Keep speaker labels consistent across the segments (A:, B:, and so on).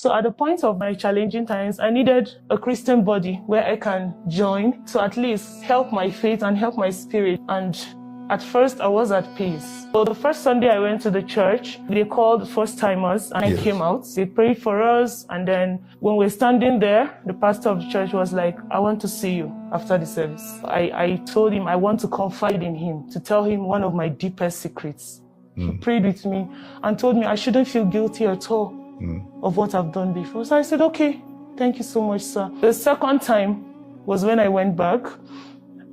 A: So at the point of my challenging times, I needed a Christian body where I can join to at least help my faith and help my spirit. And at first, I was at peace. So the first Sunday I went to the church, they called first-timers, and I came out. They prayed for us, and then when we were standing there, the pastor of the church was like, I want to see you after the service. I told him I want to confide in him, to tell him one of my deepest secrets. He prayed with me and told me I shouldn't feel guilty at all of what I've done before. So I said, okay, thank you so much, sir. The second time was when I went back.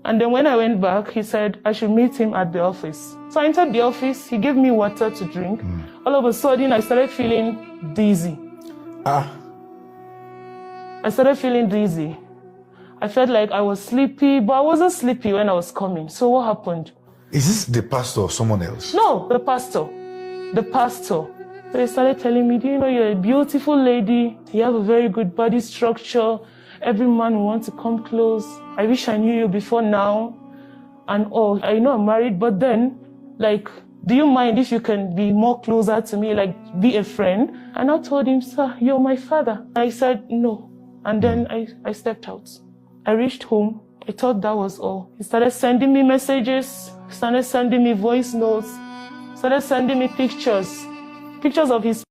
A: And then when I went back, he said I should meet him at the office. So I entered the office, he gave me water to drink. All of a sudden, I started feeling dizzy. I started feeling dizzy. I felt like I was sleepy, but I wasn't sleepy when I was coming. So what happened?
B: Is this the pastor or someone else?
A: No, the pastor. The pastor. So he started telling me, do you know you're a beautiful lady? You have a very good body structure. Every man will want to come close. I wish I knew you before now. And oh, I know I'm married, but then, like, do you mind if you can be more closer to me, like, be a friend? And I told him, sir, you're my father. I said, no. And then I stepped out. I reached home. I thought that was all. He started sending me messages, started sending me voice notes, started sending me pictures of his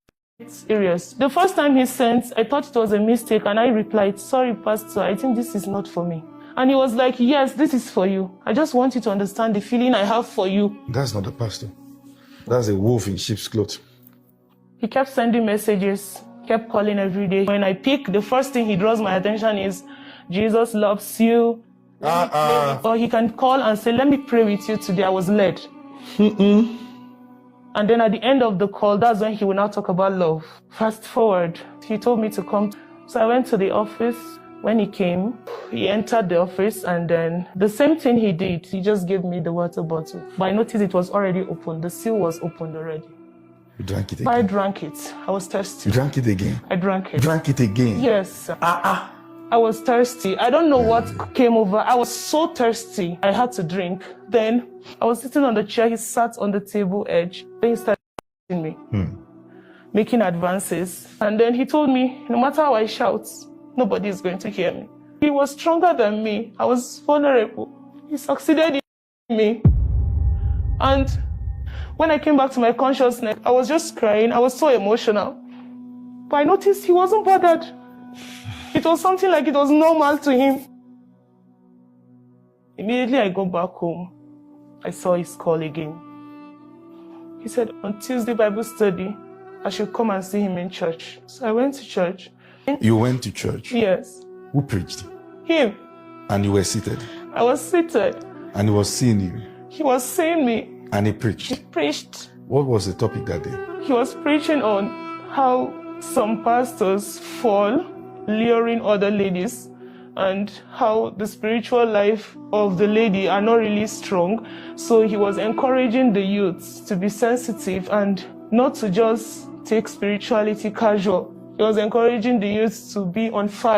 A: areas. The first time he sent, I thought it was a mistake, and I replied, sorry, Pastor, I think this is not for me. And he was like, yes, this is for you. I just want you to understand the feeling I have for you.
B: That's not the pastor. That's a wolf in sheep's clothes.
A: He kept sending messages, kept calling every day. When I pick, the first thing he draws my attention is, Jesus loves you. Or he can call and say, let me pray with you today. I was led. And then at the end of the call, that's when he will now talk about love. Fast forward, he told me to come. So I went to the office. When he came, he entered the office, and then the same thing he did. He just gave me the water bottle. But I noticed it was already open. The seal was opened already.
B: You drank it again?
A: But I drank it. I was thirsty.
B: You drank it again?
A: I drank it.
B: You drank it again?
A: Yes. I was thirsty. I don't know what came over. I was so thirsty. I had to drink. Then I was sitting on the chair. He sat on the table edge. Then he started me, making advances. And then he told me, no matter how I shout, nobody is going to hear me. He was stronger than me. I was vulnerable. He succeeded in me. And when I came back to my consciousness, I was just crying. I was so emotional. But I noticed he wasn't bothered. It was something like it was normal to him. Immediately I go back home. I saw his call again. He said on Tuesday Bible study, I should come and see him in church. So I went to church.
B: You went to church?
A: Yes.
B: Who preached?
A: Him.
B: And you were seated?
A: I was seated.
B: And he was seeing you?
A: He was seeing me.
B: And he preached?
A: He preached.
B: What was the topic that day?
A: He was preaching on how some pastors fall, luring other ladies, and how the spiritual life of the lady are not really strong. So he was encouraging the youths to be sensitive and not to just take spirituality casual. He was encouraging the youths to be on fire.